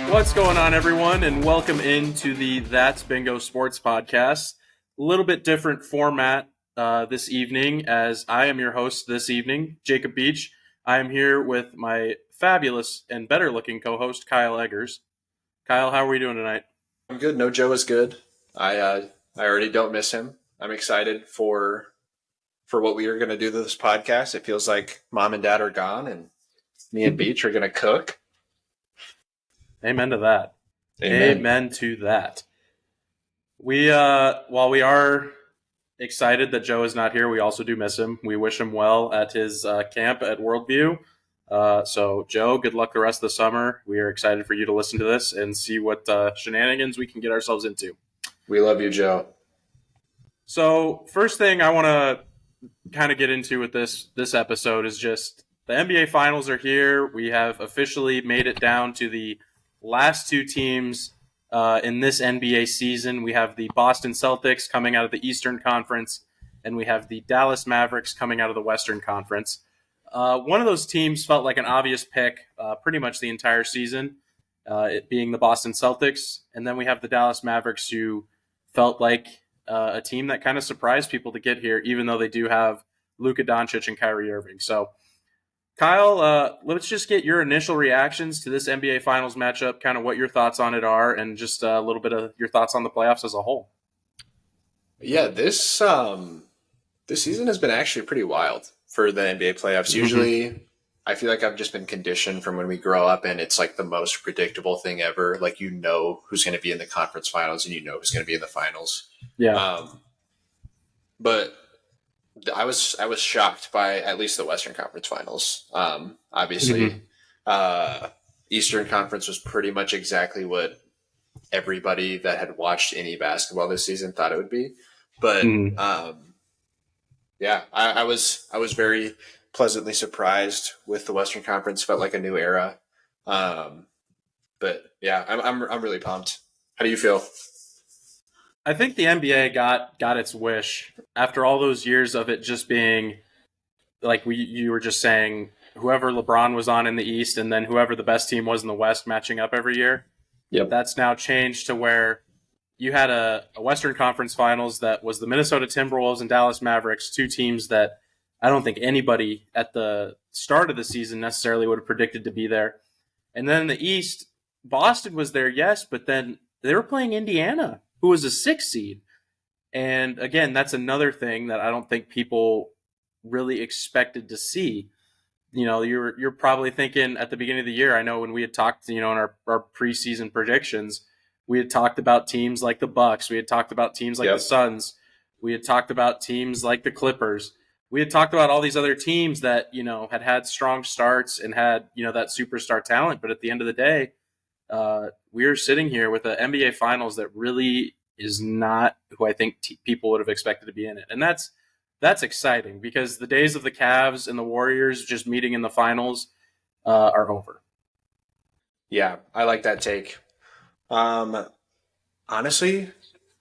What's going on, everyone, and welcome into the That's Bingo Sports Podcast. A little bit different format this evening, as I am your host this evening, Jacob Beach. I am here with my fabulous and better-looking co-host, Kyle Eggers. Kyle, how are we doing tonight? I'm good. No, Joe is good. I already don't miss him. I'm excited for what we are going to do to this podcast. It feels like mom and dad are gone, and me and Beach are going to cook. Amen to that. Amen. Amen to that. While we are excited that Joe is not here, we also do miss him. We wish him well at his camp at Worldview. So, Joe, good luck the rest of the summer. We are excited for you to listen to this and see what shenanigans we can get ourselves into. We love you, Joe. So, first thing I want to kind of get into with this episode is just the NBA Finals are here. We have officially made it down to the last two teams in this NBA season. We have the Boston Celtics coming out of the Eastern Conference, and we have the Dallas Mavericks coming out of the Western Conference. One of those teams felt like an obvious pick pretty much the entire season, it being the Boston Celtics. And then we have the Dallas Mavericks, who felt like a team that kind of surprised people to get here, even though they do have Luka Doncic and Kyrie Irving. So, Kyle, let's just get your initial reactions to this NBA Finals matchup, kind of what your thoughts on it are, and just a little bit of your thoughts on the playoffs as a whole. Yeah, this season has been actually pretty wild for the NBA playoffs. Usually, I feel like I've just been conditioned from when we grow up, and it's like the most predictable thing ever. Like, you know who's going to be in the conference finals, and you know who's going to be in the finals. Yeah. But I was shocked by at least the Western Conference Finals. Obviously, Eastern Conference was pretty much exactly what everybody that had watched any basketball this season thought it would be. But yeah, I was very pleasantly surprised with the Western Conference. Felt like a new era. But yeah, I'm really pumped. How do you feel? I think the NBA got its wish after all those years of it just being like you were just saying, whoever LeBron was on in the East and then whoever the best team was in the West matching up every year. Yep. That's now changed to where you had a Western Conference Finals that was the Minnesota Timberwolves and Dallas Mavericks, two teams that I don't think anybody at the start of the season necessarily would have predicted to be there. And then in the East, Boston was there, yes, but then they were playing Indiana, who was a 6 seed. And again, that's another thing that I don't think people really expected to see. You know, you're probably thinking at the beginning of the year, I know when we had talked, in our preseason predictions, we had talked about teams like the Bucks. We had talked about teams like the Suns. We had talked about teams like the Clippers. We had talked about all these other teams that, had strong starts and had, that superstar talent. But at the end of the day, we're sitting here with an NBA Finals that really is not who I think people would have expected to be in it. And that's exciting because the days of the Cavs and the Warriors just meeting in the finals are over. Yeah, I like that take. Honestly,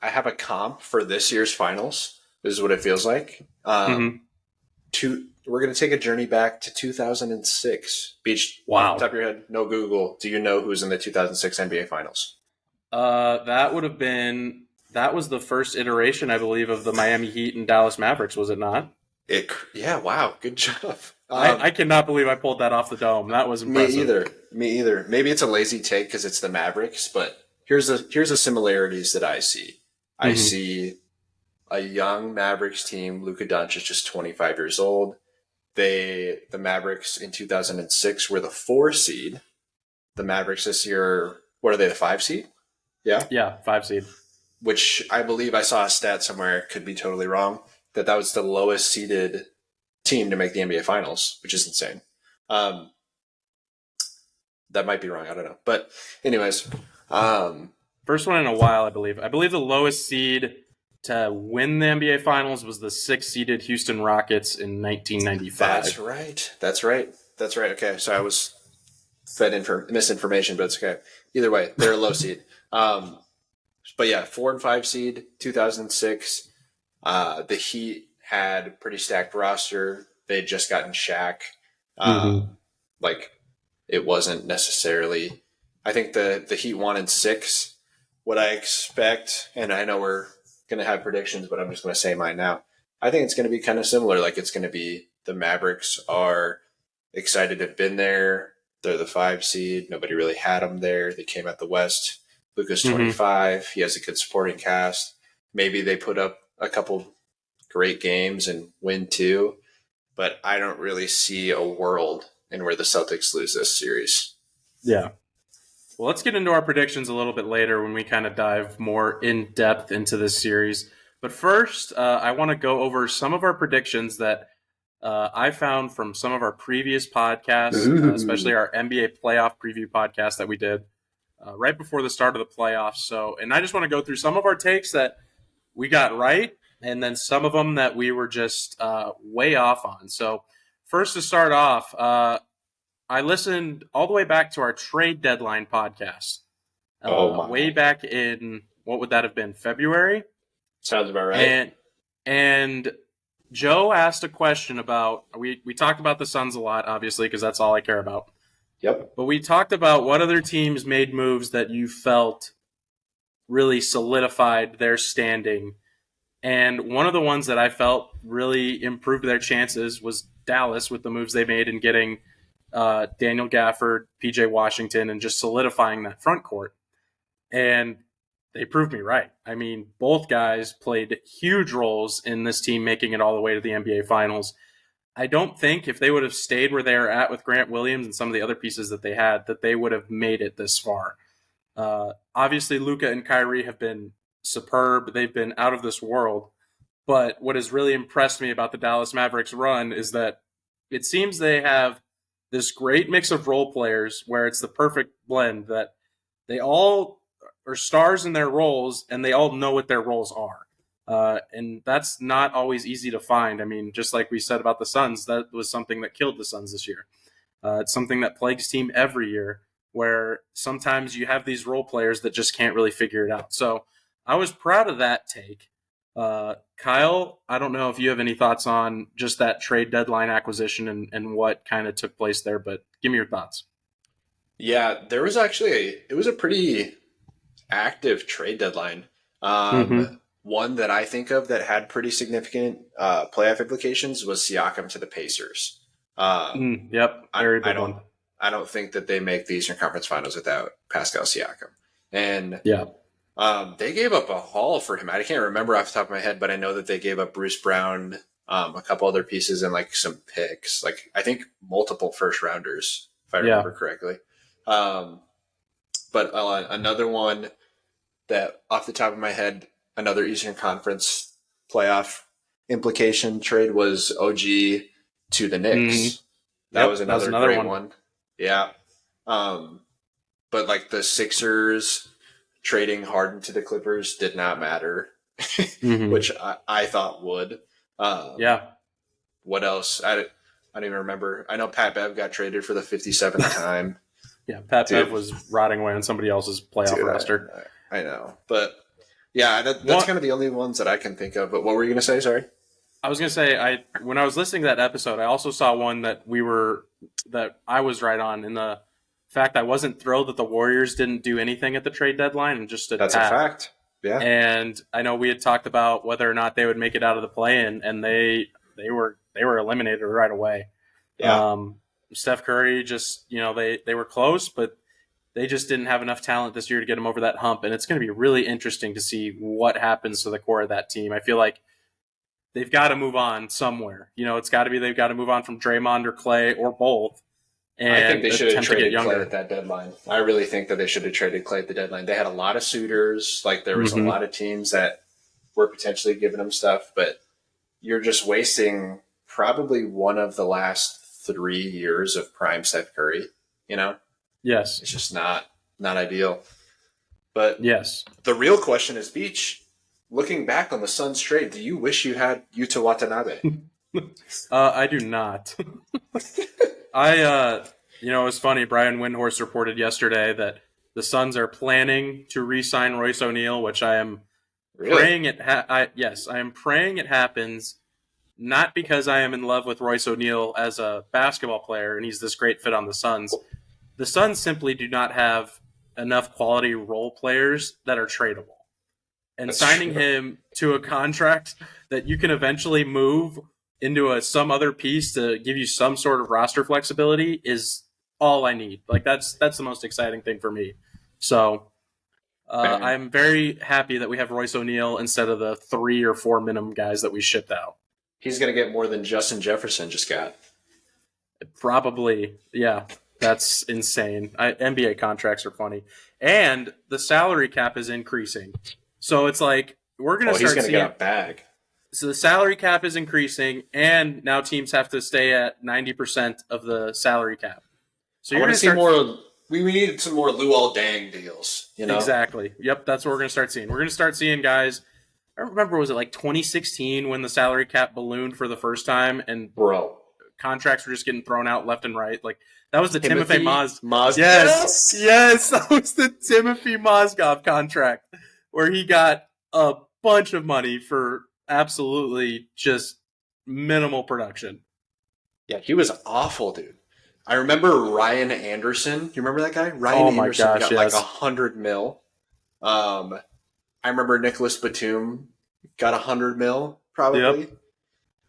I have a comp for this year's finals. This is what it feels like. We're going to take a journey back to 2006. Beach, wow. Top of your head, no Google. Do you know who's in the 2006 NBA Finals? That was the first iteration, I believe, of the Miami Heat and Dallas Mavericks, was it not? Yeah, wow, good job. I cannot believe I pulled that off the dome. That was impressive. Me either. Maybe it's a lazy take because it's the Mavericks, but here's the similarities that I see. I see a young Mavericks team, Luka Doncic, just 25 years old. The Mavericks in 2006 were the 4 seed. The Mavericks this year, what are they, the 5 seed? Yeah, 5 seed. Which I believe I saw a stat somewhere, could be totally wrong, that was the lowest seeded team to make the NBA Finals, which is insane. That might be wrong. I don't know. But anyways. First one in a while, I believe. I believe the lowest seed to win the NBA Finals was the 6-seeded Houston Rockets in 1995. That's right. Okay, so I was fed misinformation, but it's okay. Either way, they're a low seed. But yeah, 4 and 5 seed, 2006. The Heat had a pretty stacked roster. They had just gotten Shaq. Like, it wasn't necessarily, I think the Heat won in 6. What I expect, and I know we're going to have predictions, but I'm just going to say mine now. I think it's going to be kind of similar. Like it's going to be the Mavericks are excited to have been there. They're the 5 seed. Nobody really had them there. They came out the West. Luka's 25. He has a good supporting cast. Maybe they put up a couple great games and win 2. But I don't really see a world in where the Celtics lose this series. Yeah. Well, let's get into our predictions a little bit later when we kind of dive more in depth into this series. But first, I want to go over some of our predictions that I found from some of our previous podcasts, especially our NBA playoff preview podcast that we did right before the start of the playoffs. And I just want to go through some of our takes that we got right, and then some of them that we were just way off on. So first to start off, I listened all the way back to our trade deadline podcast. Way back in, what would that have been, February? Sounds about right. And Joe asked a question about, we talked about the Suns a lot, obviously, because that's all I care about. Yep. But we talked about what other teams made moves that you felt really solidified their standing. And one of the ones that I felt really improved their chances was Dallas with the moves they made in getting Daniel Gafford, PJ Washington, and just solidifying that front court. And they proved me right. I mean, both guys played huge roles in this team making it all the way to the NBA Finals. I don't think if they would have stayed where they are at with Grant Williams and some of the other pieces that they had, that they would have made it this far. Obviously, Luka and Kyrie have been superb. They've been out of this world. But what has really impressed me about the Dallas Mavericks run is that it seems they have this great mix of role players where it's the perfect blend that they all are stars in their roles and they all know what their roles are. And that's not always easy to find. I mean, just like we said about the Suns, that was something that killed the Suns this year. It's something that plagues team every year, where sometimes you have these role players that just can't really figure it out. So I was proud of that take. Kyle, I don't know if you have any thoughts on just that trade deadline acquisition and what kind of took place there, but give me your thoughts. Yeah, there was it was a pretty active trade deadline. One that I think of that had pretty significant playoff implications was Siakam to the Pacers. Yep, very big one. I don't think that they make the Eastern Conference Finals without Pascal Siakam. And yeah. They gave up a haul for him. I can't remember off the top of my head, but I know that they gave up Bruce Brown, a couple other pieces, and like some picks. Like I think multiple first rounders, if I remember correctly. But another one that off the top of my head, another Eastern Conference playoff implication trade was OG to the Knicks. That was another great one. Yeah. But like the Sixers trading Harden to the Clippers did not matter, which I thought would. What else? I don't even remember. I know Pat Bev got traded for the 57th time. Yeah, Pat Bev was rotting away on somebody else's playoff roster. I know. But yeah, that's kind of the only ones that I can think of. But what were you going to say? Sorry. I was going to say, when I was listening to that episode, I also saw one that I was right on in the fact I wasn't thrilled that the Warriors didn't do anything at the trade deadline and just that's a fact. Yeah. And I know we had talked about whether or not they would make it out of the play-in, and they were eliminated right away. Yeah. Steph Curry just, they were close, but they just didn't have enough talent this year to get them over that hump. And it's going to be really interesting to see what happens to the core of that team. I feel like they've got to move on somewhere. It's got to be they've got to move on from Draymond or Clay or both. And I think they should have traded Clay at that deadline. I really think that they should have traded Clay at the deadline. They had a lot of suitors. Like there was a lot of teams that were potentially giving them stuff, but you're just wasting probably one of the last 3 years of prime Steph Curry. Yes, it's just not ideal. But yes, the real question is, Beach. Looking back on the Suns trade, do you wish you had Yuta Watanabe? I do not. It was funny. Brian Windhorst reported yesterday that the Suns are planning to re-sign Royce O'Neal, which I am praying it. I am praying it happens. Not because I am in love with Royce O'Neal as a basketball player and he's this great fit on the Suns. The Suns simply do not have enough quality role players that are tradable. And That's signing true. him to a contract that you can eventually move into some other piece to give you some sort of roster flexibility is all I need. Like that's the most exciting thing for me. So Man, I'm very happy that we have Royce O'Neal instead of the 3 or 4 minimum guys that we shipped out. he's going to get more than Justin Jefferson just got. Probably, yeah. That's insane. NBA contracts are funny, and the salary cap is increasing. So it's like we're gonna Oh, he's start going to seeing. get a bag. So the salary cap is increasing, and now teams have to stay at 90% of the salary cap. So I you're want going to to see start more. We need some more Luol Deng deals, you know? exactly. Yep, that's what we're going to start seeing. We're going to start seeing guys. I don't remember, was it like 2016 when the salary cap ballooned for the first time, and Bro. contracts were just getting thrown out left and right? Like that was the Timothy Mozgov. Mozgov. Yes, that was the Timothy Mozgov contract where he got a bunch of money for absolutely just minimal production. Yeah, he was awful, dude. I remember Ryan Anderson. You remember that guy? Ryan Oh my Anderson gosh, got yes. like 100 mil. I remember Nicholas Batum got 100 mil, probably. Yep.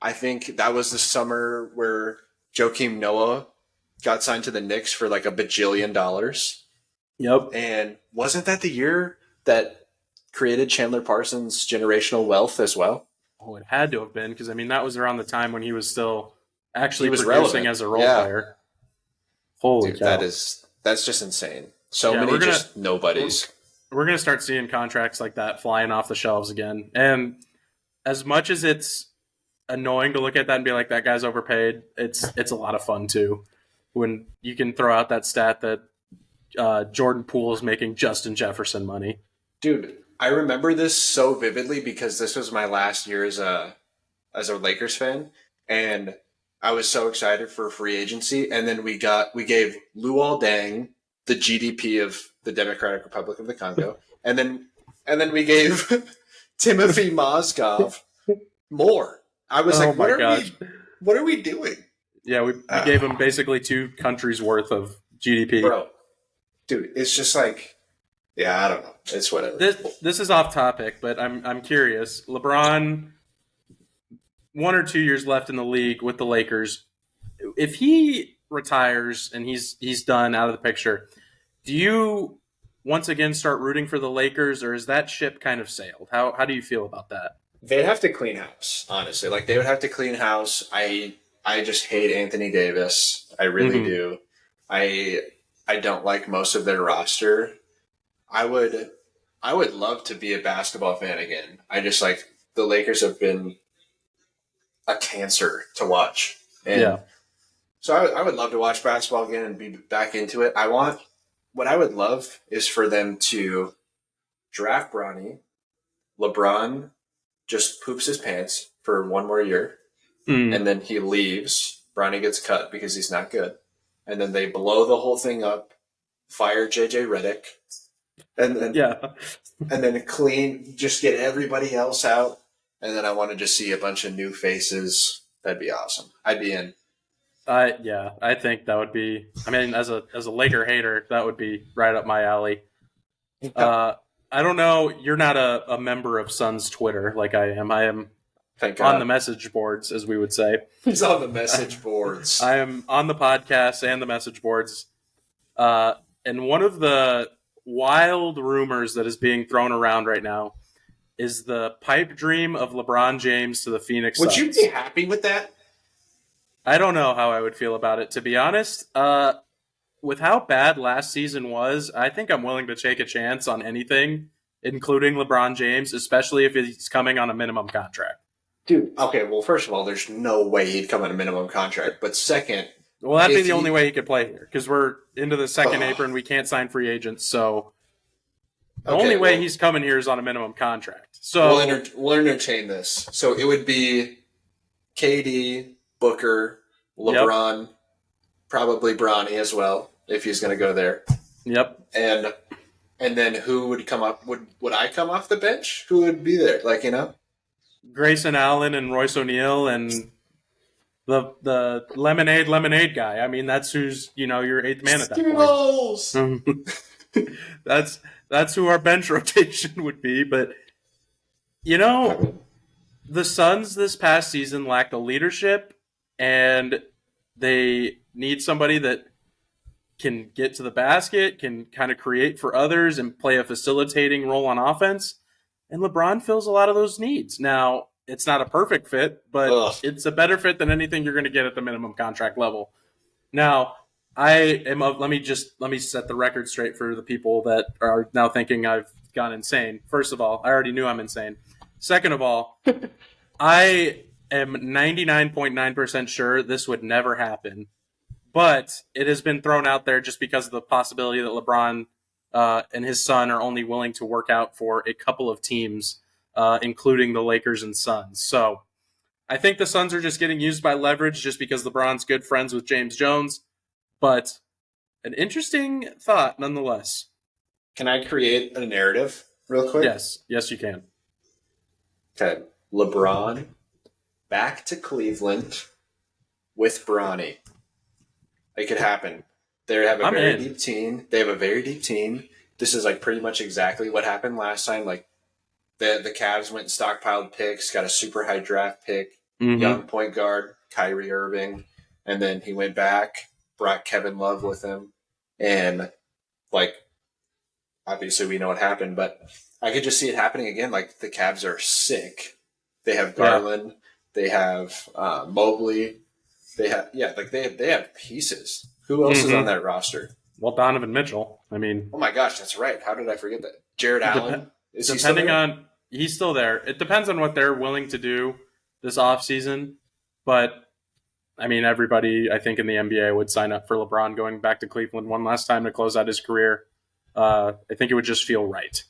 I think that was the summer where Joakim Noah got signed to the Knicks for like $1 bajillion. Yep. And wasn't that the year that created Chandler Parsons' generational wealth as well? Oh, it had to have been because I mean that was around the time when he was still actually He was producing relevant. as a role Yeah. player. Holy Dude, cow. that's just insane. So Yeah, many just nobodies. We're gonna start seeing contracts like that flying off the shelves again. And as much as it's annoying to look at that and be like that guy's overpaid, it's a lot of fun too. When you can throw out that stat that Jordan Poole is making Justin Jefferson money. Dude, I remember this so vividly because this was my last year as a Lakers fan, and I was so excited for free agency. And then we gave Luol Deng the GDP of the Democratic Republic of the Congo, and then we gave Timothy Mozgov more. I was Oh like, my gosh. what are we doing? Yeah, we gave him basically 2 countries worth of GDP. Bro, dude, it's just like, yeah, I don't know. It's whatever. This is off topic, but I'm curious. LeBron, 1 or 2 years left in the league with the Lakers. If he retires and he's done out of the picture, do you once again start rooting for the Lakers, or is that ship kind of sailed? How do you feel about that? They'd have to clean house, honestly. Like, they would have to clean house. I just hate Anthony Davis. I really do. I don't like most of their roster. I would love to be a basketball fan again. I just like the Lakers have been a cancer to watch. And Yeah. so I would love to watch basketball again and be back into it. What I would love is for them to draft Bronny. LeBron just poops his pants for 1 more year, and then he leaves. Bronny gets cut because he's not good. And then they blow the whole thing up, fire JJ Redick, and then and then just get everybody else out. And then I want to just see a bunch of new faces. That'd be awesome. I'd be in. I think that would be. I mean, as a Laker hater, that would be right up my alley. I don't know. You're not a member of Suns Twitter like I am. I am on the message boards, as we would say. He's on the message boards. I am on the podcast and the message boards. And one of the wild rumors that is being thrown around right now is the pipe dream of LeBron James to the Phoenix Suns. Would you be happy with that? I don't know how I would feel about it, to be honest. With how bad last season was, I think I'm willing to take a chance on anything, including LeBron James, especially if he's coming on a minimum contract. Dude, okay, well, first of all, there's no way he'd come on a minimum contract. But second... Well, that'd be the only way he could play here, because we're into the second apron. We can't sign free agents, so the only way he's coming here is on a minimum contract. So we'll entertain this. So it would be KD, Booker, LeBron, probably Bronny as well, if he's going to go there. Yep. And then who would come up? Would I come off the bench? Who would be there? Like, you know? Grayson Allen and Royce O'Neal and the lemonade guy. I mean, that's who's, your 8th man at that point. That's who our bench rotation would be. But you know, the Suns this past season lacked a leadership, and they need somebody that can get to the basket, can kind of create for others, and play a facilitating role on offense. And LeBron fills a lot of those needs. Now, it's not a perfect fit, but Ugh. it's a better fit than anything you're going to get at the minimum contract level. Now, let me set the record straight for the people that are now thinking I've gone insane. First of all, I already knew I'm insane. Second of all, I am 99.9% sure this would never happen, but it has been thrown out there just because of the possibility that LeBron and his son are only willing to work out for a couple of teams, including the Lakers and Suns. So I think the Suns are just getting used by leverage just because LeBron's good friends with James Jones, but an interesting thought nonetheless. Can I create a narrative real quick? Yes, you can. Okay. LeBron back to Cleveland with Bronny. It could happen. They have a very deep team. They have a very deep team. This is like pretty much exactly what happened last time. Like the Cavs went and stockpiled picks, got a super high draft pick, young point guard, Kyrie Irving, and then he went back, brought Kevin Love with him, and like obviously we know what happened, but I could just see it happening again. Like the Cavs are sick. They have Garland, they have Mobley, they have pieces. Who else is on that roster? Well, Donovan Mitchell. I mean, oh my gosh, that's right. How did I forget that? Jared Allen. Is he still there? He's still there. It depends on what they're willing to do this offseason. But, I mean, everybody, I think, in the NBA would sign up for LeBron going back to Cleveland one last time to close out his career. I think it would just feel right.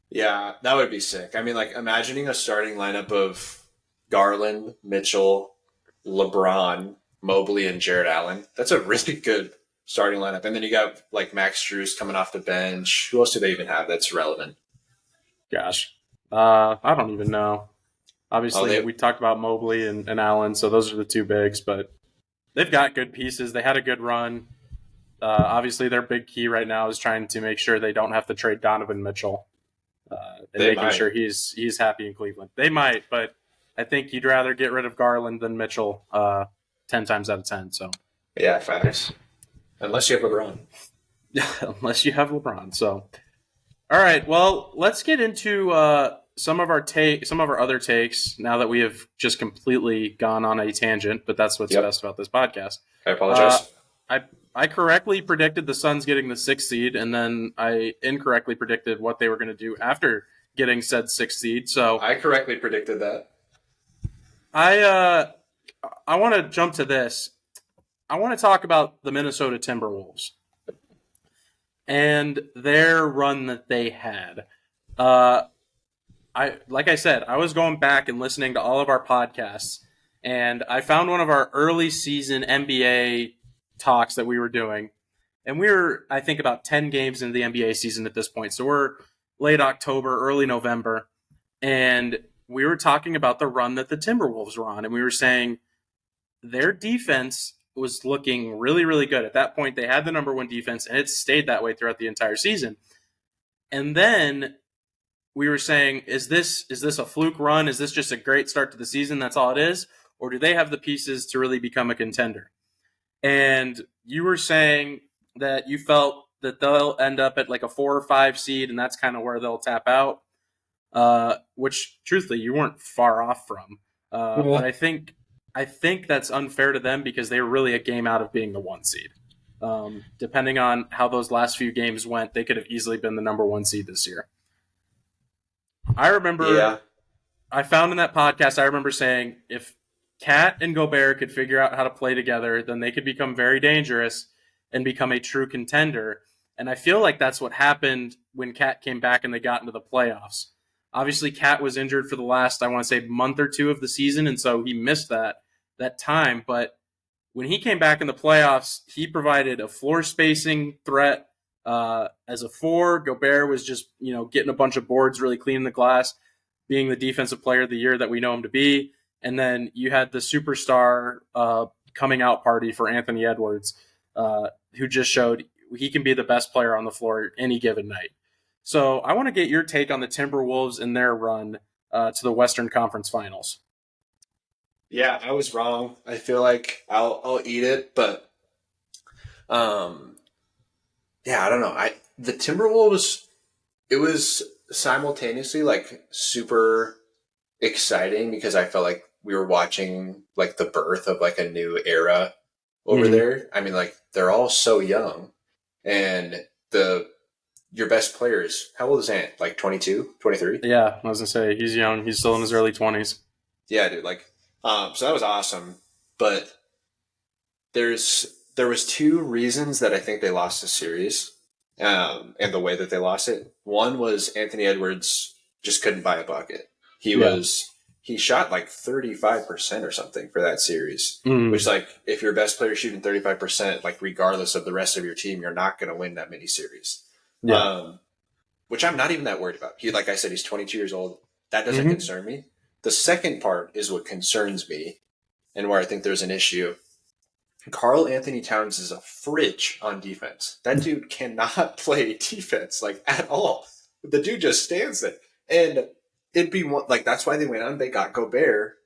Yeah, that would be sick. I mean, like, imagining a starting lineup of Garland, Mitchell, LeBron, Mobley, and Jared Allen. That's a really good starting lineup. And then you got, like, Max Strus coming off the bench. Who else do they even have that's relevant? Gosh. I don't even know. Obviously, we talked about Mobley and Allen, so those are the two bigs, but they've got good pieces. They had a good run. Obviously, their big key right now is trying to make sure they don't have to trade Donovan Mitchell and making sure he's happy in Cleveland. They might, but I think you'd rather get rid of Garland than Mitchell 10 times out of 10. So yeah, facts. Unless you have LeBron. Unless you have LeBron. So, all right. Well, let's get into some of our other takes now that we have just completely gone on a tangent. But that's what's best about this podcast. I apologize. I correctly predicted the Suns getting the 6th seed, and then I incorrectly predicted what they were going to do after getting said 6th seed. So I correctly predicted that. I want to jump to this. I want to talk about the Minnesota Timberwolves and their run that they had. Like I said, I was going back and listening to all of our podcasts, and I found one of our early season NBA talks that we were doing. And we were, I think, about 10 games into the NBA season at this point. So we're late October, early November. And we were talking about the run that the Timberwolves were on. And we were saying their defense was looking really, really good. At that point, they had the number one defense, and it stayed that way throughout the entire season. And then we were saying, is this a fluke run? Is this just a great start to the season? That's all it is? Or do they have the pieces to really become a contender? And you were saying that you felt that they'll end up at like a 4 or 5 seed, and that's kind of where they'll tap out, which, truthfully, you weren't far off from. But I think that's unfair to them because they were really a game out of being the 1 seed. Depending on how those last few games went, they could have easily been the number 1 seed this year. I remember I found in that podcast, I remember saying if Cat and Gobert could figure out how to play together, then they could become very dangerous and become a true contender. And I feel like that's what happened when Cat came back and they got into the playoffs. Obviously, Cat was injured for the last, I want to say, month or 2 of the season, and so he missed that time. But when he came back in the playoffs, he provided a floor spacing threat as a 4. Gobert was just, getting a bunch of boards, really cleaning the glass, being the defensive player of the year that we know him to be. And then you had the superstar coming out party for Anthony Edwards, who just showed he can be the best player on the floor any given night. So I want to get your take on the Timberwolves and their run to the Western Conference Finals. Yeah, I was wrong. I feel like I'll eat it, but yeah, I don't know. The Timberwolves, it was simultaneously like super exciting because I felt like we were watching like the birth of like a new era over there. I mean, like they're all so young, and your best players. How old is Ant? Like 22, 23? Yeah, I was gonna say he's young. He's still in his early 20s. Yeah, dude. Like, so that was awesome. But there was two reasons that I think they lost the series, and the way that they lost it. One was Anthony Edwards just couldn't buy a bucket. He shot like 35% or something for that series, which like if your best player shooting 35%, like regardless of the rest of your team, you're not going to win that many series. Yeah. Which I'm not even that worried about. Like I said, he's 22 years old. That doesn't concern me. The second part is what concerns me and where I think there's an issue. Karl Anthony Towns is a fridge on defense. That dude cannot play defense like at all. The dude just stands there. And it'd be one, like, that's why they went on. They got Gobert,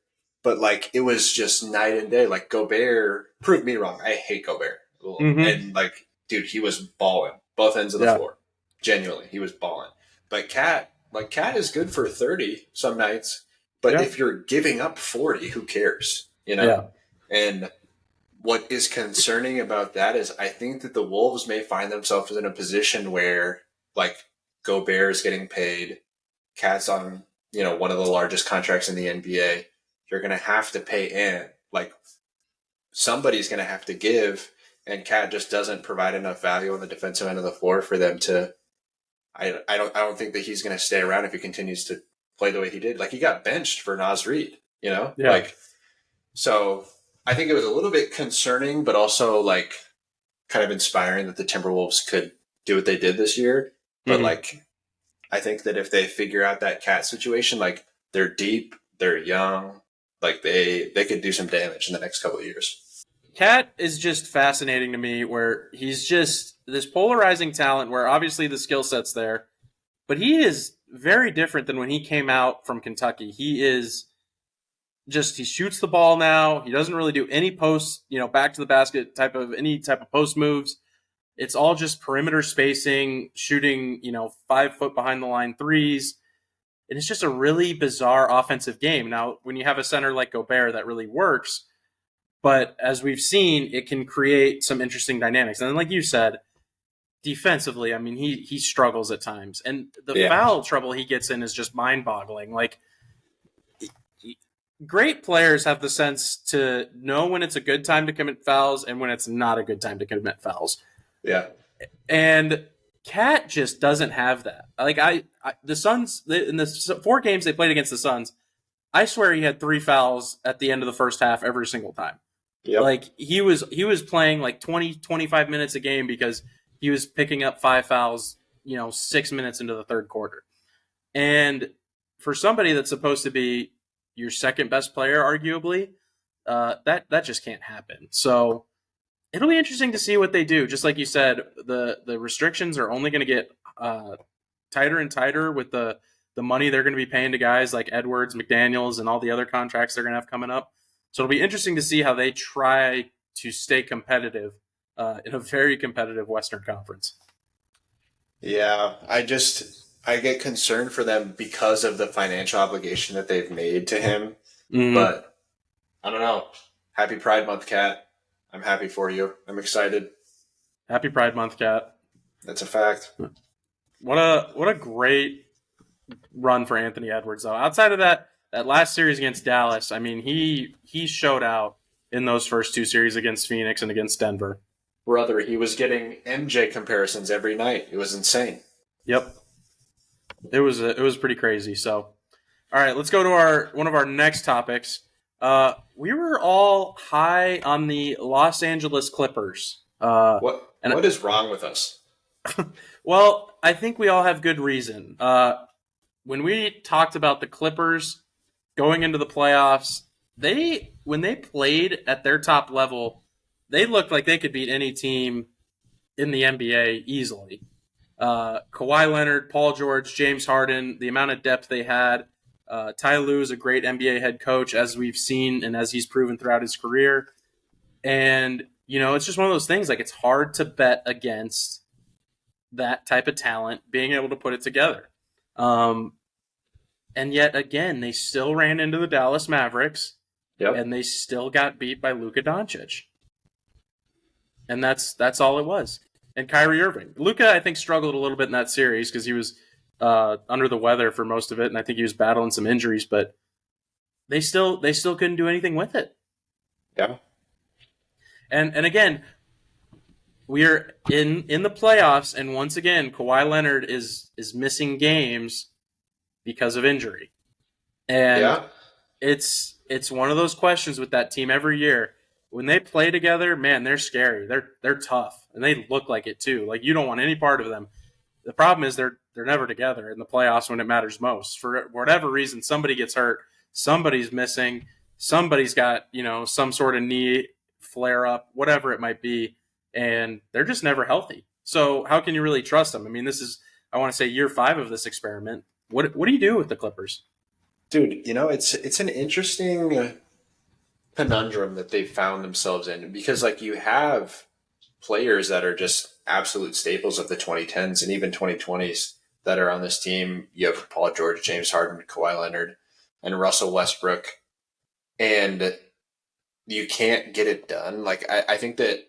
but like, it was just night and day. Like, Gobert proved me wrong. I hate Gobert. And like, dude, he was balling both ends of the floor. Genuinely, he was balling. But Cat is good for 30 some nights. But if you're giving up 40, who cares? You know? Yeah. And what is concerning about that is I think that the Wolves may find themselves in a position where like Gobert is getting paid, Cat's on, one of the largest contracts in the NBA. You're going to have to pay in. Like somebody's going to have to give, and Cat just doesn't provide enough value on the defensive end of the floor for them to. I don't think that he's going to stay around if he continues to play the way he did. Like he got benched for Naz Reid, like so. I think it was a little bit concerning, but also like kind of inspiring that the Timberwolves could do what they did this year. But like, I think that if they figure out that Cat situation, like they're deep, they're young, like they could do some damage in the next couple of years. Cat is just fascinating to me where he's just this polarizing talent where obviously the skill set's there, but he is very different than when he came out from Kentucky. He shoots the ball now. He doesn't really do any post, back to the basket any type of post moves. It's all just perimeter spacing, shooting, 5 foot behind the line threes. And it's just a really bizarre offensive game. Now, when you have a center like Gobert, that really works. But as we've seen, it can create some interesting dynamics. And then, like you said, defensively, I mean, he struggles at times. And the foul trouble he gets in is just mind-boggling. Like, great players have the sense to know when it's a good time to commit fouls and when it's not a good time to commit fouls. Yeah. And Cat just doesn't have that. Like the Suns, in the 4 games they played against the Suns, I swear he had 3 fouls at the end of the first half every single time. Yep. Like he was playing like 20, 25 minutes a game because he was picking up 5 fouls, 6 minutes into the third quarter. And for somebody that's supposed to be your second best player, arguably, that just can't happen. So it'll be interesting to see what they do. Just like you said, the restrictions are only going to get tighter and tighter with the money they're going to be paying to guys like Edwards, McDaniels, and all the other contracts they're going to have coming up. So it'll be interesting to see how they try to stay competitive in a very competitive Western Conference. Yeah, I get concerned for them because of the financial obligation that they've made to him. But I don't know. Happy Pride Month, Cat. I'm happy for you. I'm excited. Happy Pride Month, Cat. That's a fact. What a great run for Anthony Edwards, though. Outside of that last series against Dallas, I mean, he showed out in those first 2 series against Phoenix and against Denver. Brother, he was getting MJ comparisons every night. It was insane. Yep. It was pretty crazy. So, all right, let's go to one of our next topics. We were all high on the Los Angeles Clippers. What is wrong with us? Well, I think we all have good reason. When we talked about the Clippers going into the playoffs, when they played at their top level, they looked like they could beat any team in the NBA easily. Kawhi Leonard, Paul George, James Harden, the amount of depth they had. Ty Lue is a great NBA head coach, as we've seen and as he's proven throughout his career. And, it's just one of those things. Like, it's hard to bet against that type of talent being able to put it together. And yet, again, they still ran into the Dallas Mavericks, and they still got beat by Luka Doncic. And that's all it was. And Kyrie Irving. Luka, I think, struggled a little bit in that series because he was under the weather for most of it, and I think he was battling some injuries, but they still couldn't do anything with it. Yeah. And again, we are in the playoffs, and once again, Kawhi Leonard is missing games because of injury. And it's one of those questions with that team every year. When they play together, man, they're scary. They're tough, and they look like it too. Like, you don't want any part of them. The problem is they're never together in the playoffs when it matters most. For whatever reason, somebody gets hurt, somebody's missing, somebody's got, some sort of knee flare up, whatever it might be, and they're just never healthy. So how can you really trust them? I mean, this is, I want to say, year 5 of this experiment. What do you do with the Clippers? Dude, it's an interesting conundrum that they found themselves in, because like you have players that are just absolute staples of the 2010s and even 2020s that are on this team. You have Paul George, James Harden, Kawhi Leonard, and Russell Westbrook, and you can't get it done. Like, I think that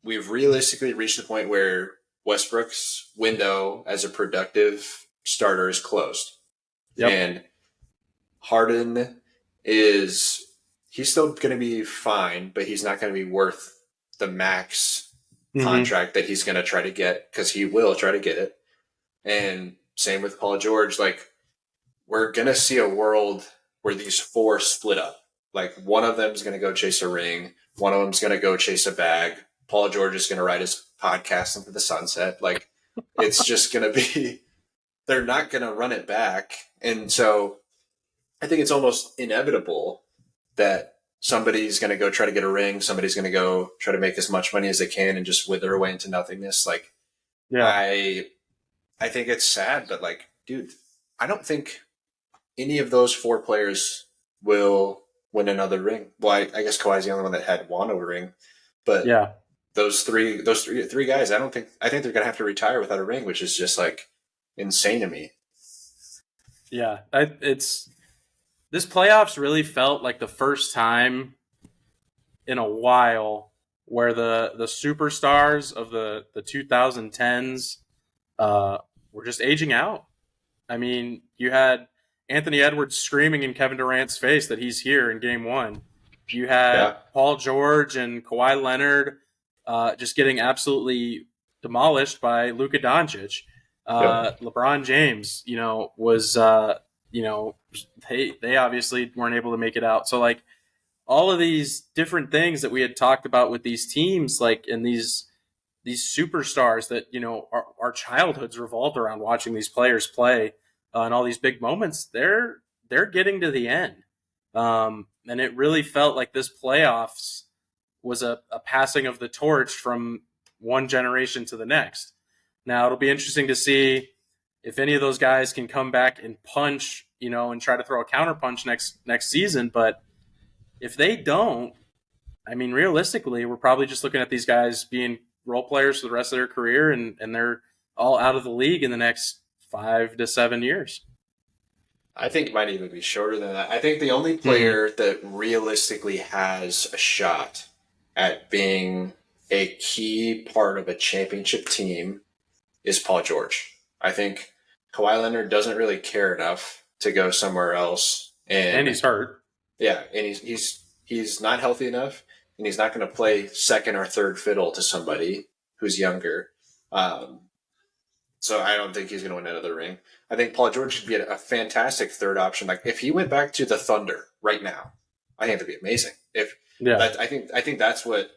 we've realistically reached the point where Westbrook's window as a productive starter is closed. Yep. And Harden he's still going to be fine, but he's not going to be worth the max contract that he's going to try to get, because he will try to get it. And same with Paul George. Like, we're going to see a world where these 4 split up. Like, one of them is going to go chase a ring. One of them's going to go chase a bag. Paul George is going to ride his podcast into the sunset. Like, it's just going to be, they're not going to run it back. And so I think it's almost inevitable that somebody's going to go try to get a ring. Somebody's going to go try to make as much money as they can and just wither away into nothingness. Like, yeah, I think it's sad, but like, dude, I don't think any of those 4 players will win another ring. Well, I guess Kawhi's the only one that had won a ring, but yeah, those three guys, I think they're going to have to retire without a ring, which is just like insane to me. Yeah, this playoffs really felt like the first time in a while where the superstars of the 2010s were just aging out. I mean, you had Anthony Edwards screaming in Kevin Durant's face that he's here in Game 1. You had Paul George and Kawhi Leonard just getting absolutely demolished by Luka Doncic. LeBron James, was they obviously weren't able to make it out. So like all of these different things that we had talked about with these teams, like, and these superstars that, our childhoods revolved around watching these players play and all these big moments, they're getting to the end. And it really felt like this playoffs was a passing of the torch from one generation to the next. Now it'll be interesting to see if any of those guys can come back and punch, and try to throw a counterpunch next season. But if they don't, I mean, realistically, we're probably just looking at these guys being role players for the rest of their career, and they're all out of the league in the next 5 to 7 years. I think it might even be shorter than that. I think the only player that realistically has a shot at being a key part of a championship team is Paul George. I think Kawhi Leonard doesn't really care enough to go somewhere else, and he's hurt. Yeah, and he's not healthy enough, and he's not going to play second or third fiddle to somebody who's younger. So I don't think he's going to win another ring. I think Paul George should be a fantastic third option. Like, if he went back to the Thunder right now, I think it'd be amazing. I think that's what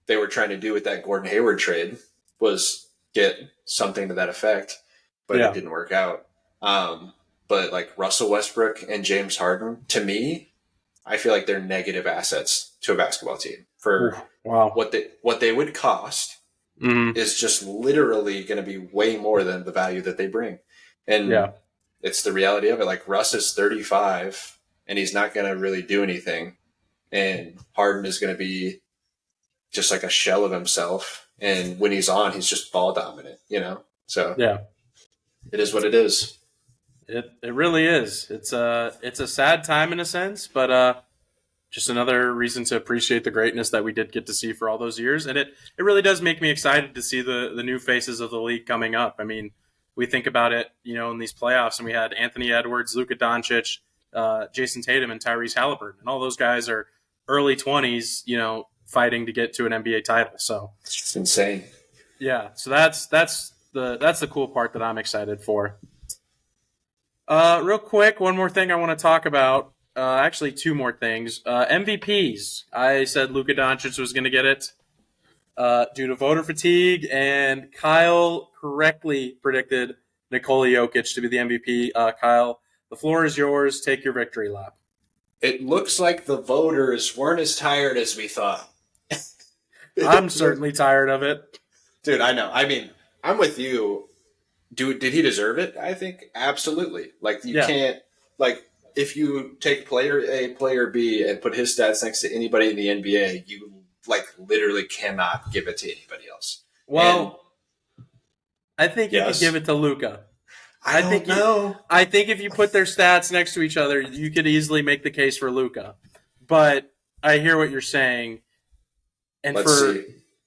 they were trying to do with that Gordon Hayward trade, was get something to that effect, but it didn't work out. But like Russell Westbrook and James Harden, to me, I feel like they're negative assets to a basketball team for what they would cost. Mm-hmm. is just literally going to be way more than the value that they bring. And Yeah. it's the reality of it. Like Russ is 35 and he's not going to really do anything. And Harden is going to be just like a shell of himself. And when he's on, he's just ball dominant, you know? So Yeah. it is what it is. It really is. It's a sad time in a sense, but just another reason to appreciate the greatness that we did get to see for all those years. And it really does make me excited to see the new faces of the league coming up. I mean, we think about it, you know, in these playoffs, and we had Anthony Edwards, Luka Doncic, Jason Tatum, and Tyrese Halliburton, and all those guys are early 20s, you know, fighting to get to an NBA title. So It's insane. yeah, so that's the cool part that I'm excited for. Real quick, one more thing I want to talk about. Actually, two more things. MVPs. I said Luka Doncic was going to get it due to voter fatigue, and Kyle correctly predicted Nikola Jokic to be the MVP. Kyle, the floor is yours. Take your victory lap. It looks like the voters weren't as tired as we thought. I'm certainly tired of it. Dude, I know. I mean, I'm with you. Did he deserve it? I think absolutely. Like you Yeah. can't like if you take player A, player B, and put his stats next to anybody in the NBA, you like literally cannot give it to anybody else. Well, I think you Yes. could give it to Luka. I think don't know. I think if you put their stats next to each other, you could easily make the case for Luka. But I hear what you're saying, and Let's see.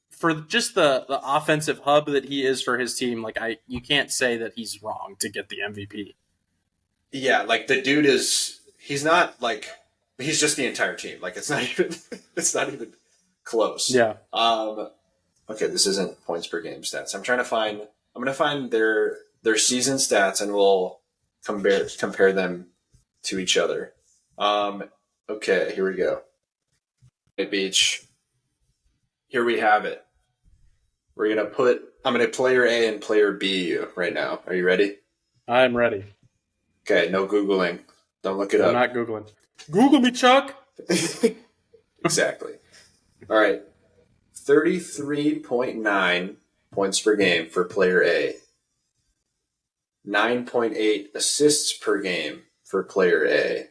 for just the offensive hub that he is for his team, like you can't say that he's wrong to get the MVP. Yeah, like the dude he's not like he's just the entire team. Like it's not even close. Yeah. Okay, this isn't points per game stats. I'm gonna find their season stats and we'll compare them to each other. Okay, here we go. Beach. Here we have it. I'm gonna player A and player B you right now. Are you ready? I'm ready. Okay, no Googling. Don't look it I'm up. not Googling. Google me, Chuck. Exactly. All right. 33.9 points per game for player A. 9.8 assists per game for player A.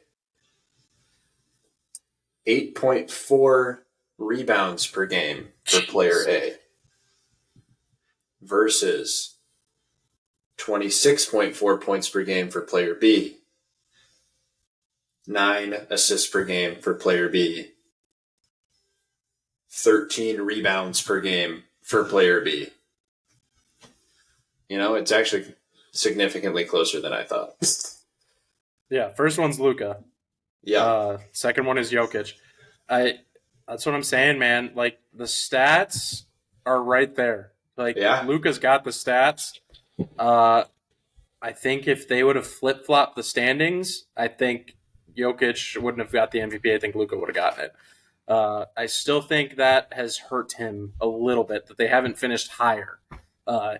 8.4 rebounds per game for player A. Versus 26.4 points per game for player B. 9 assists per game for player B. 13 rebounds per game for player B. You know, it's actually significantly closer than I thought. Yeah, first one's Luka. Yeah. Second one is Jokic. That's what I'm saying, man. Like the stats are right there. Like Yeah. Luka's got the stats. I think if they would have flip flopped the standings, I think Jokic wouldn't have got the MVP. I think Luka would have gotten it. I still think that has hurt him a little bit that they haven't finished higher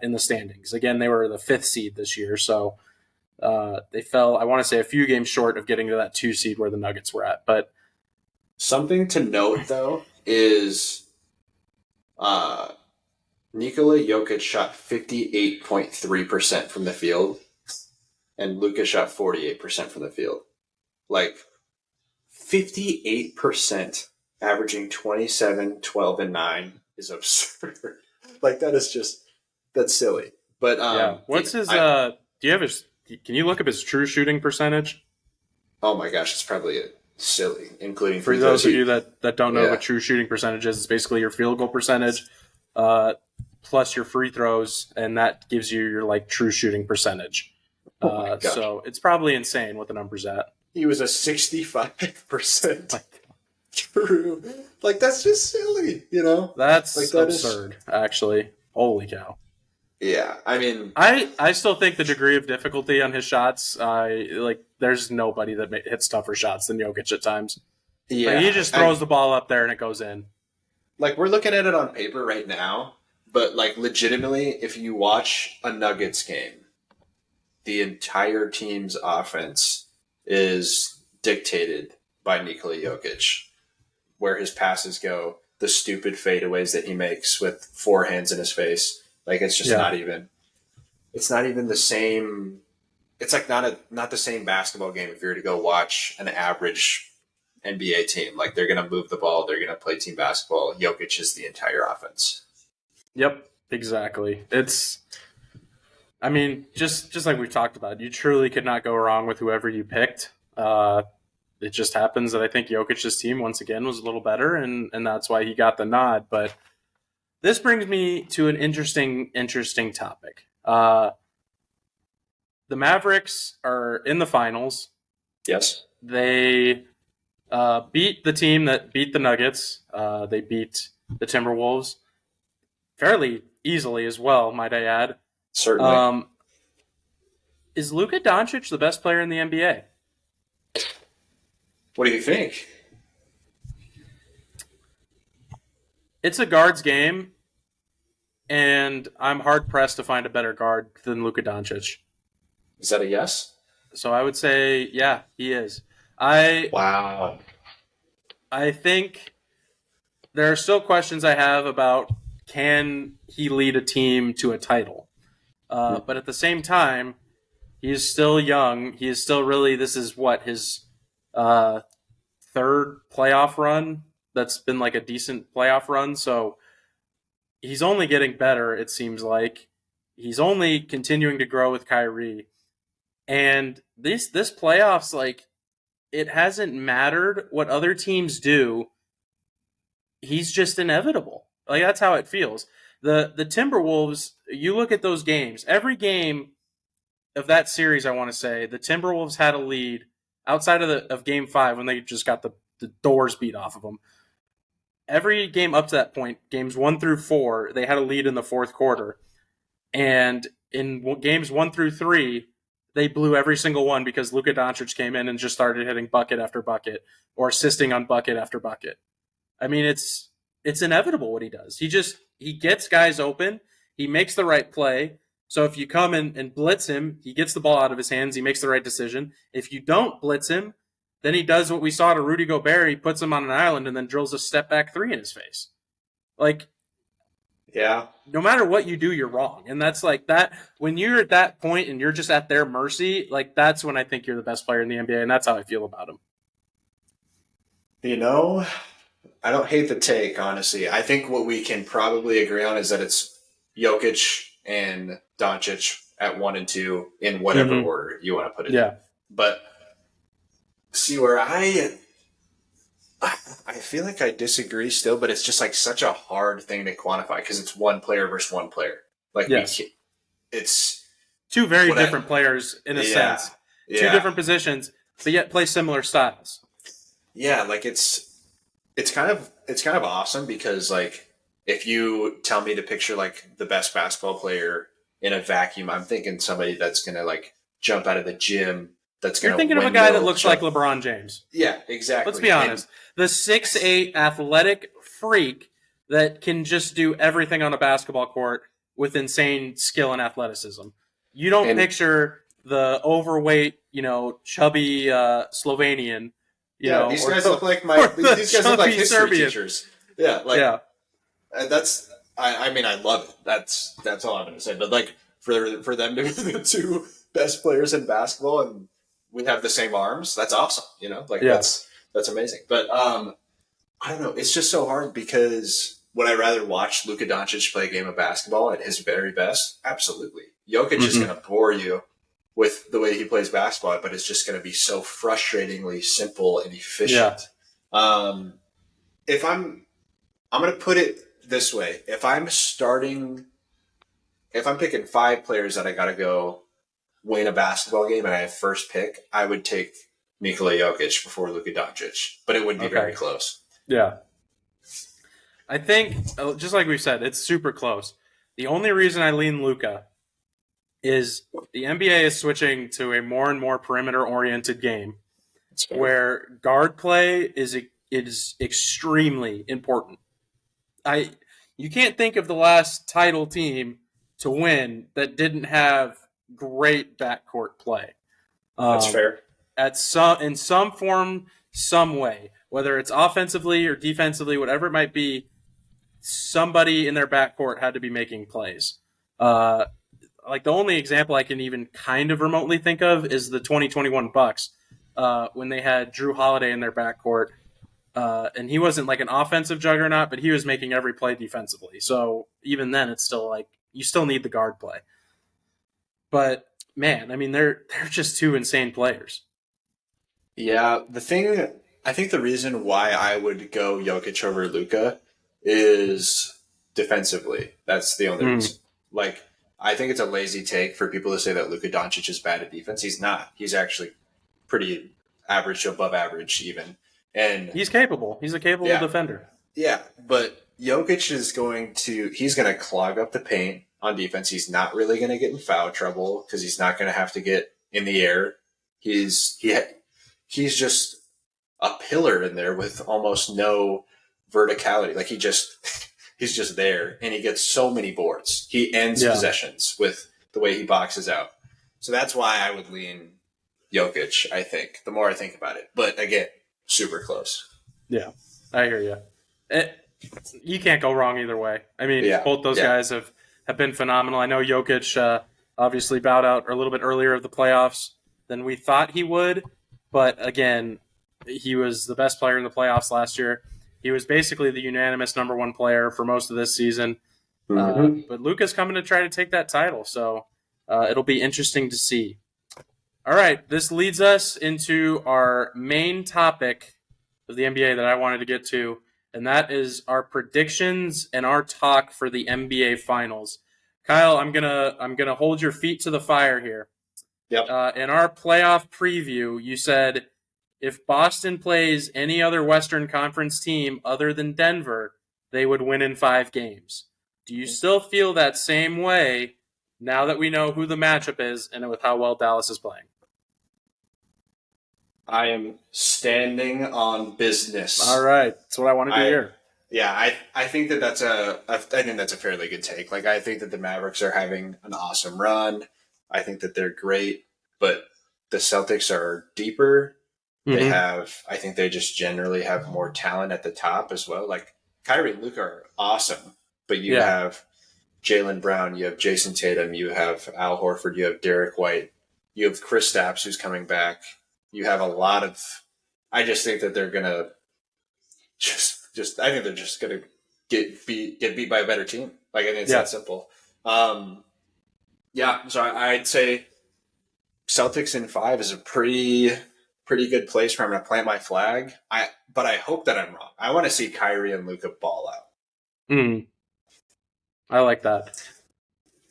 in the standings. Again, they were the 5th seed this year, so they fell, I want to say, a few games short of getting to that 2 seed where the Nuggets were at. But something to note, though, is Nikola Jokic shot 58.3% from the field, and Luka shot 48% from the field. Like, 58%. Averaging 27, 12, and 9 is absurd. Like that's silly. But yeah, what's his? Do you have his? Can you look up his true shooting percentage? Oh my gosh, it's probably silly, including for those of you that don't know what true shooting percentage is. It's basically your field goal percentage plus your free throws, and that gives you your like true shooting percentage. So it's probably insane what the number's at. He was a 65%. True. Like, that's just silly, you know? That's like, that absurd, actually. Holy cow. Yeah, I mean... I still think the degree of difficulty on his shots, there's nobody that hits tougher shots than Jokic at times. Yeah. Like, he just throws the ball up there and it goes in. Like, we're looking at it on paper right now, but, like, legitimately, if you watch a Nuggets game, the entire team's offense is dictated by Nikola Jokic. Where his passes go, the stupid fadeaways that he makes with 4 hands in his face. Like, it's just not even the same. It's like not the same basketball game if you were to go watch an average NBA team. Like, they're going to move the ball. They're going to play team basketball. Jokic is the entire offense. Yep, exactly. I mean, just like we've talked about, you truly could not go wrong with whoever you picked. It just happens that I think Jokic's team, once again, was a little better, and that's why he got the nod. But this brings me to an interesting topic. The Mavericks are in the finals. Yes. They beat the team that beat the Nuggets. They beat the Timberwolves fairly easily as well, might I add. Certainly. Is Luka Doncic the best player in the NBA? What do you think? It's a guard's game, and I'm hard-pressed to find a better guard than Luka Doncic. Is that a yes? So I would say, yeah, he is. Wow. I think there are still questions I have about can he lead a team to a title. But at the same time, he is still young. He is still really, this is what, his third playoff run that's been like a decent playoff run. So he's only getting better, it seems like. He's only continuing to grow with Kyrie. And this playoffs, like, it hasn't mattered what other teams do. He's just inevitable. Like, that's how it feels. The Timberwolves, you look at those games, every game of that series, I want to say, the Timberwolves had a lead outside of Game 5 when they just got the doors beat off of them. Every game up to that point, games 1 through 4, they had a lead in the fourth quarter. And in games 1 through 3, they blew every single one because Luka Doncic came in and just started hitting bucket after bucket or assisting on bucket after bucket. I mean, it's inevitable what he does. He gets guys open. He makes the right play. So if you come and blitz him, he gets the ball out of his hands. He makes the right decision. If you don't blitz him, then he does what we saw to Rudy Gobert. He puts him on an island and then drills a step-back 3 in his face. Like, yeah, no matter what you do, you're wrong. And that's like that. When you're at that point and you're just at their mercy, like, that's when I think you're the best player in the NBA, and that's how I feel about him. You know, I don't hate the take, honestly. I think what we can probably agree on is that it's Jokic and Doncic at 1 and 2 in whatever order you want to put it in. But see where I feel like I disagree still, but it's just like such a hard thing to quantify because it's one player versus one player. Like, it's two very different players in a sense, two different positions, but yet play similar styles. Yeah, like it's kind of awesome because, like, if you tell me to picture like the best basketball player in a vacuum, I'm thinking somebody that's gonna like jump out of the gym. You're thinking of a guy that looks like LeBron James. Yeah, exactly. Let's be honest. The 6'8" athletic freak that can just do everything on a basketball court with insane skill and athleticism. You don't picture the overweight, chubby Slovenian. These guys look like history Serbian teachers. Yeah, and that's. I mean, I love it. That's all I'm going to say. But like for them to be the two best players in basketball and we have the same arms, that's awesome. That's amazing. But I don't know. It's just so hard because would I rather watch Luka Doncic play a game of basketball at his very best? Absolutely. Jokic is going to bore you with the way he plays basketball, but it's just going to be so frustratingly simple and efficient. If I'm going to put it this way, if I'm picking 5 players that I got to go win a basketball game and I have first pick, I would take Nikola Jokic before Luka Doncic, but it would be very close. Yeah. I think, just like we said, it's super close. The only reason I lean Luka is the NBA is switching to a more and more perimeter-oriented game where guard play is extremely important. You can't think of the last title team to win that didn't have great backcourt play. That's fair. In some form, some way, whether it's offensively or defensively, whatever it might be, somebody in their backcourt had to be making plays. Like the only example I can even kind of remotely think of is the 2021 Bucks when they had Drew Holiday in their backcourt. And he wasn't like an offensive juggernaut, but he was making every play defensively. So even then, it's still like you still need the guard play. But man, I mean, they're just two insane players. Yeah, I think the reason why I would go Jokic over Luka is defensively. That's the only reason. Like, I think it's a lazy take for people to say that Luka Doncic is bad at defense. He's not. He's actually pretty average to above average even. And he's capable. He's a capable defender. Yeah, but Jokic he's going to clog up the paint on defense. He's not really going to get in foul trouble because he's not going to have to get in the air. He's just a pillar in there with almost no verticality. Like he's just there, and he gets so many boards. He ends possessions with the way he boxes out. So that's why I would lean Jokic, I think, the more I think about it. But again, super close. Yeah, I hear you. You can't go wrong either way. I mean, both those guys have been phenomenal. I know Jokic obviously bowed out a little bit earlier of the playoffs than we thought he would. But again, he was the best player in the playoffs last year. He was basically the unanimous number one player for most of this season. But Luka's coming to try to take that title, so it'll be interesting to see. All right, this leads us into our main topic of the NBA that I wanted to get to, and that is our predictions and our talk for the NBA Finals. Kyle, I'm gonna hold your feet to the fire here. Yep. In our playoff preview, you said if Boston plays any other Western Conference team other than Denver, they would win in 5 games. Do you still feel that same way now that we know who the matchup is and with how well Dallas is playing? I am standing on business. All right, that's what I wanted to hear. Yeah, I think that's a fairly good take. Like, I think that the Mavericks are having an awesome run. I think that they're great, but the Celtics are deeper. I think they just generally have more talent at the top as well. Like Kyrie and Luka are awesome, but you have Jaylen Brown, you have Jason Tatum, you have Al Horford, you have Derek White, you have Kristaps who's coming back. You have a lot of. I just think that they're gonna I think they're just gonna get beat by a better team. Like, I think it's that simple. So I'd say Celtics in 5 is a pretty good place where I'm gonna plant my flag. But I hope that I'm wrong. I want to see Kyrie and Luka ball out. I like that.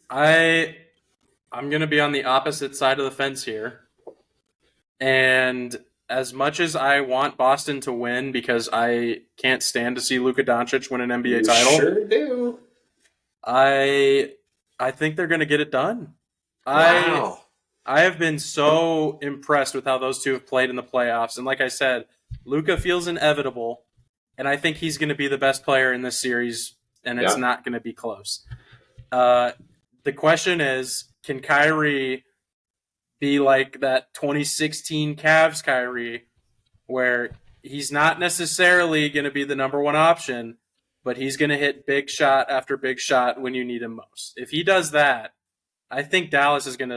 I'm gonna be on the opposite side of the fence here. And as much as I want Boston to win because I can't stand to see Luka Doncic win an NBA title, sure do. I think they're going to get it done. Wow. I have been so impressed with how those two have played in the playoffs. And like I said, Luka feels inevitable, and I think he's going to be the best player in this series, and it's not going to be close. The question is, can Kyrie be like that 2016 Cavs Kyrie, where he's not necessarily going to be the number one option, but he's going to hit big shot after big shot when you need him most. If he does that, I think Dallas is going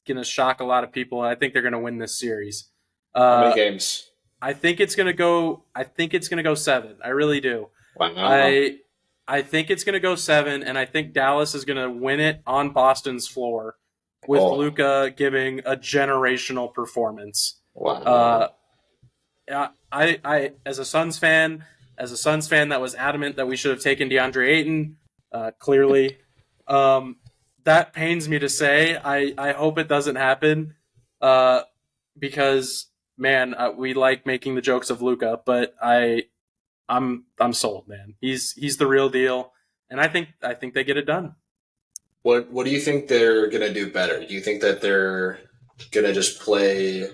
to shock a lot of people. I think they're going to win this series. How many games? I think it's going to go. I think it's going to go 7. I really do. Wow. I think it's going to go 7, and I think Dallas is going to win it on Boston's floor, with Luka giving a generational performance. Wow. I as a Suns fan that was adamant that we should have taken DeAndre Ayton, clearly, that pains me to say. I hope it doesn't happen, because man, we like making the jokes of Luka, but I'm sold, man. He's the real deal, and I think they get it done. What do you think they're going to do better? Do you think that they're going to just play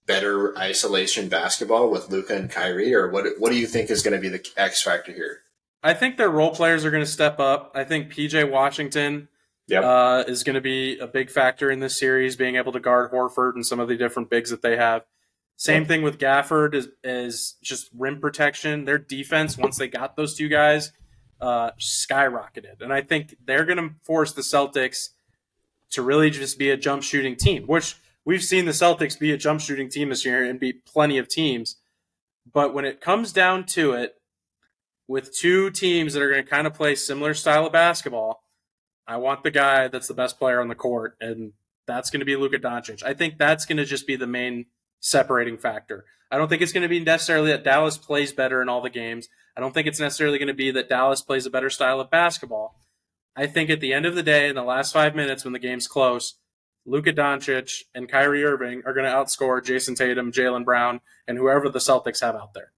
better isolation basketball with Luka and Kyrie, or what do you think is going to be the X factor here? I think their role players are going to step up. I think PJ Washington is going to be a big factor in this series, being able to guard Horford and some of the different bigs that they have. Same thing with Gafford is just rim protection. Their defense, once they got those two guys, skyrocketed. And I think they're going to force the Celtics to really just be a jump shooting team, which we've seen the Celtics be a jump shooting team this year and beat plenty of teams. But when it comes down to it, with two teams that are going to kind of play similar style of basketball, I want the guy that's the best player on the court, and that's going to be Luka Doncic. I think that's going to just be the main separating factor. I don't think it's going to be necessarily that Dallas plays better in all the games. I don't think it's necessarily going to be that Dallas plays a better style of basketball. I think at the end of the day, in the last 5 minutes when the game's close, Luka Doncic and Kyrie Irving are going to outscore Jason Tatum, Jaylen Brown, and whoever the Celtics have out there.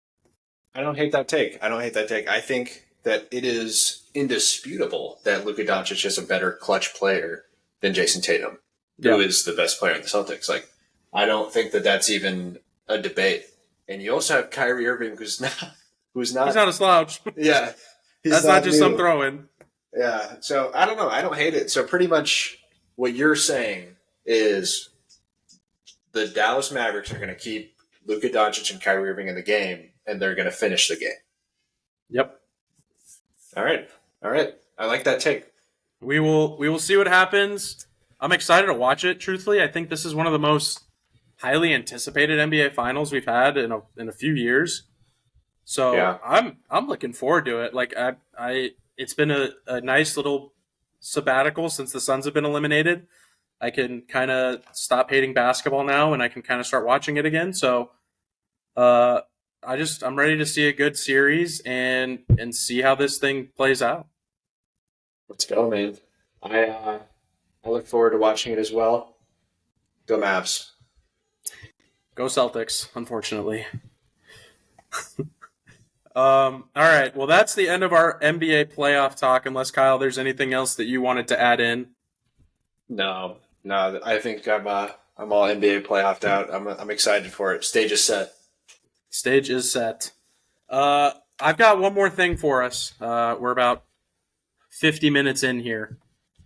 I don't hate that take. I think that it is indisputable that Luka Doncic is a better clutch player than Jason Tatum, who is the best player in the Celtics. Like, I don't think that that's even a debate. And you also have Kyrie Irving, who's not. He's not a slouch. Yeah, that's not just some throw-in. Yeah, so I don't know. I don't hate it. So pretty much what you're saying is the Dallas Mavericks are going to keep Luka Doncic and Kyrie Irving in the game, and they're going to finish the game. Yep. All right. I like that take. We will see what happens. I'm excited to watch it. Truthfully, I think this is one of the most highly anticipated NBA Finals we've had in a few years. So yeah. I'm looking forward to it. Like it's been a nice little sabbatical since the Suns have been eliminated. I can kind of stop hating basketball now, and I can kind of start watching it again. So, I'm ready to see a good series and see how this thing plays out. Let's go, man. I look forward to watching it as well. Go Mavs. Go Celtics, unfortunately. All right. Well, that's the end of our NBA playoff talk, unless, Kyle, there's anything else that you wanted to add in. No. I think I'm all NBA playoffed out. I'm excited for it. Stage is set. Stage is set. I've got one more thing for us. We're about 50 minutes in here.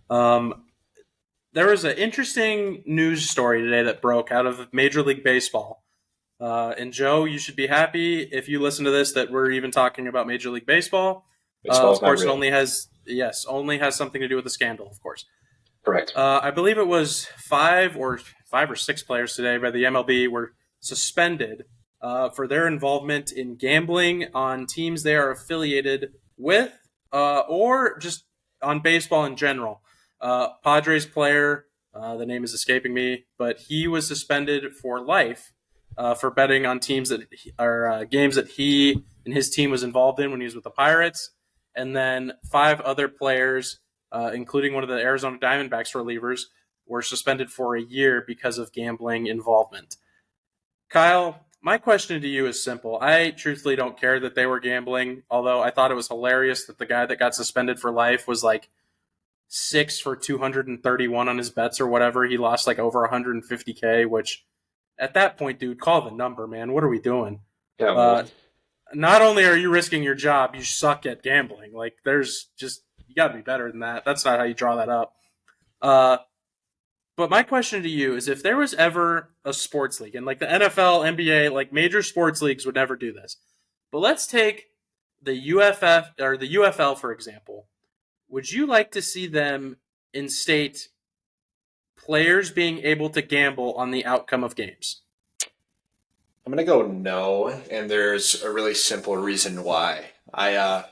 There was an interesting news story today that broke out of Major League Baseball. And Joe, you should be happy if you listen to this that we're even talking about Major League Baseball. Of course, it only has something to do with the scandal, of course. Correct. I believe it was five or six players today by the MLB were suspended for their involvement in gambling on teams they are affiliated with, or just on baseball in general. Padres player, the name is escaping me, but he was suspended for life for betting on teams that are games that he and his team was involved in when he was with the Pirates, and then 5 other players, including one of the Arizona Diamondbacks relievers, were suspended for a year because of gambling involvement. Kyle, my question to you is simple. I truthfully don't care that they were gambling, although I thought it was hilarious that the guy that got suspended for life was like 6 for 231 on his bets or whatever. He lost like over 150K, which at that point, dude, call the number, man. What are we doing? Yeah, not only are you risking your job, you suck at gambling. Like, you got to be better than that. That's not how you draw that up. But my question to you is, if there was ever a sports league, and like the NFL, NBA, like major sports leagues would never do this, but let's take the UFF or the UFL, for example. Would you like to see them instate players being able to gamble on the outcome of games? I'm going to go no, and there's a really simple reason why. A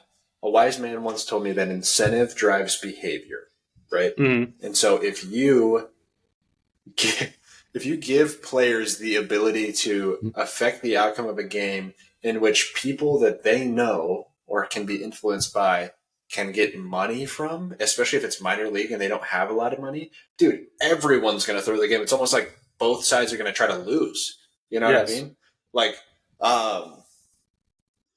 wise man once told me that incentive drives behavior, right? Mm-hmm. And so if you give players the ability to affect the outcome of a game in which people that they know or can be influenced by can get money from, especially if it's minor league and they don't have a lot of money, dude, everyone's going to throw the game. It's almost like both sides are going to try to lose. You know what I mean? Like,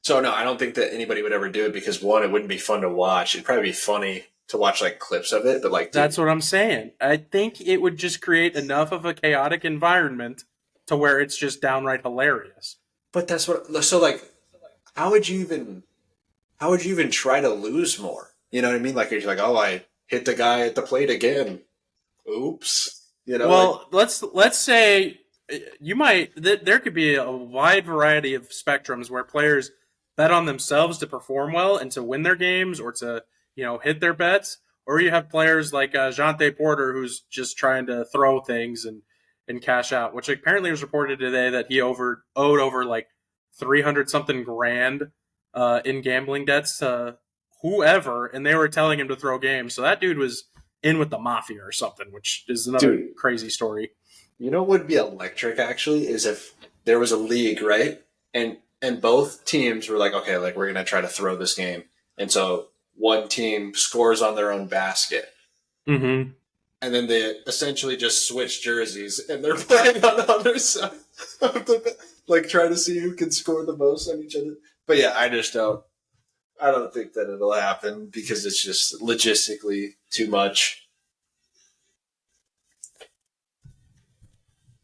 so no, I don't think that anybody would ever do it because, one, it wouldn't be fun to watch. It'd probably be funny to watch like clips of it, but like, dude, that's what I'm saying. I think it would just create enough of a chaotic environment to where it's just downright hilarious. But that's what. So like, how would you even try to lose more? You know what I mean? Like, you're like, oh, I hit the guy at the plate again. Oops. You know. Well, let's say you might. There could be a wide variety of spectrums where players bet on themselves to perform well and to win their games or to, hit their bets. Or you have players like Jonte Porter, who's just trying to throw things and cash out, which apparently was reported today that he owed over like 300 something grand in gambling debts to whoever, and they were telling him to throw games. So that dude was in with the mafia or something, which is another crazy story. You know what would be electric, actually, is if there was a league, right? And both teams were like, okay, like we're going to try to throw this game. And so one team scores on their own basket. Mm-hmm. And then they essentially just switch jerseys and they're playing on the other side of the, like trying to see who can score the most on each other. But yeah, I don't think that it'll happen because it's just logistically too much.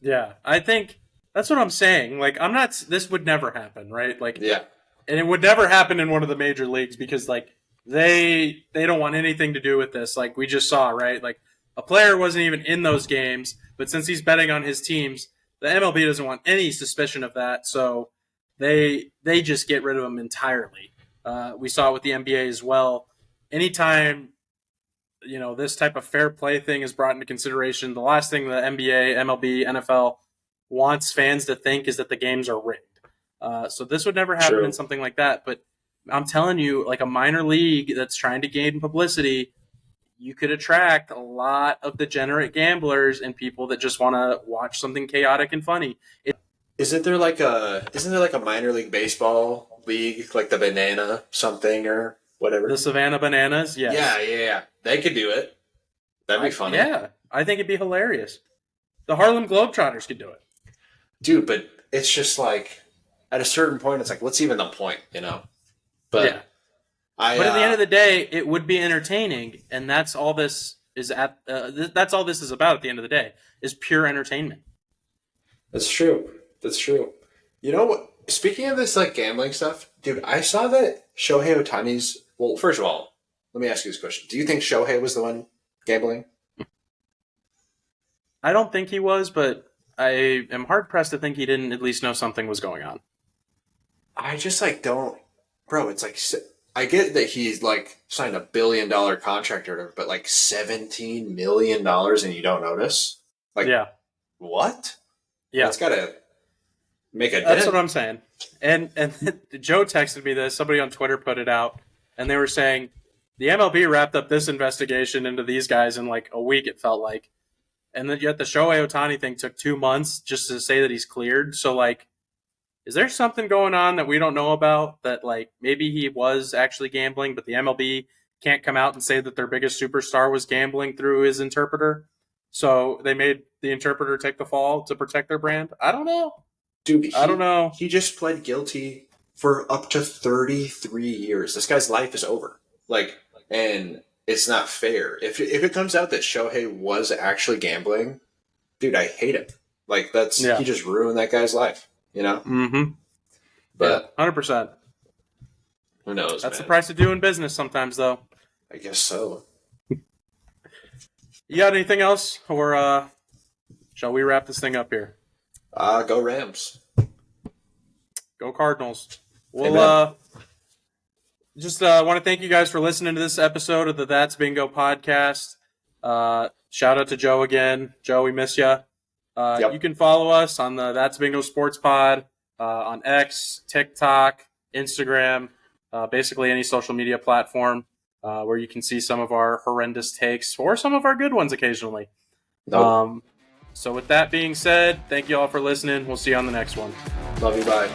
Yeah, I think that's what I'm saying. Like, this would never happen, right? Like, yeah. And it would never happen in one of the major leagues because, like, they don't want anything to do with this. Like, we just saw, right? Like, a player wasn't even in those games, but since he's betting on his teams, the MLB doesn't want any suspicion of that, so they just get rid of him entirely. We saw it with the NBA as well. Anytime, this type of fair play thing is brought into consideration, the last thing the NBA, MLB, NFL wants fans to think is that the games are rigged. So this would never happen in something like that. But I'm telling you, like a minor league that's trying to gain publicity, you could attract a lot of degenerate gamblers and people that just want to watch something chaotic and funny. Isn't there like a minor league baseball league, like the Banana something or whatever? The Savannah Bananas? Yes. Yeah. They could do it. That'd be funny. Yeah, I think it'd be hilarious. The Harlem Globetrotters could do it. Dude, but it's just like, at a certain point, it's like, what's even the point, But yeah. But at the end of the day, it would be entertaining, and that's all this is that's all this is about. At the end of the day, is pure entertainment. That's true. You know what? Speaking of this, like gambling stuff, dude, I saw that Shohei Ohtani's. Well, first of all, let me ask you this question: do you think Shohei was the one gambling? I don't think he was, but I am hard pressed to think he didn't at least know something was going on. I just don't, bro. It's like. I get that he's like signed $1 billion contract or whatever, but like $17 million and you don't notice? Like, yeah. What? Yeah. It's got to make a dent. That's what I'm saying. And Joe texted me this. Somebody on Twitter put it out, and they were saying the MLB wrapped up this investigation into these guys in like a week, it felt like. And then yet the Shohei Ohtani thing took 2 months just to say that he's cleared. So, like, is there something going on that we don't know about that, like, maybe he was actually gambling, but the MLB can't come out and say that their biggest superstar was gambling through his interpreter? So they made the interpreter take the fall to protect their brand? I don't know. Dude, I don't know. He just pled guilty for up to 33 years. This guy's life is over. Like, and it's not fair. If it comes out that Shohei was actually gambling, dude, I hate him. Like, he just ruined that guy's life. Mm-hmm. But yeah, 100%. Who knows? That's the price of doing business sometimes, though. I guess so. You got anything else, or shall we wrap this thing up here? Go Rams. Go Cardinals. Well, just want to thank you guys for listening to this episode of the That's Bingo podcast. Shout out to Joe again. Joe, we miss you. Yep. You can follow us on the That's Bingo Sports Pod on X, TikTok, Instagram, basically any social media platform where you can see some of our horrendous takes or some of our good ones occasionally. Nope. So with that being said, thank you all for listening. We'll see you on the next one. Love you. Bye.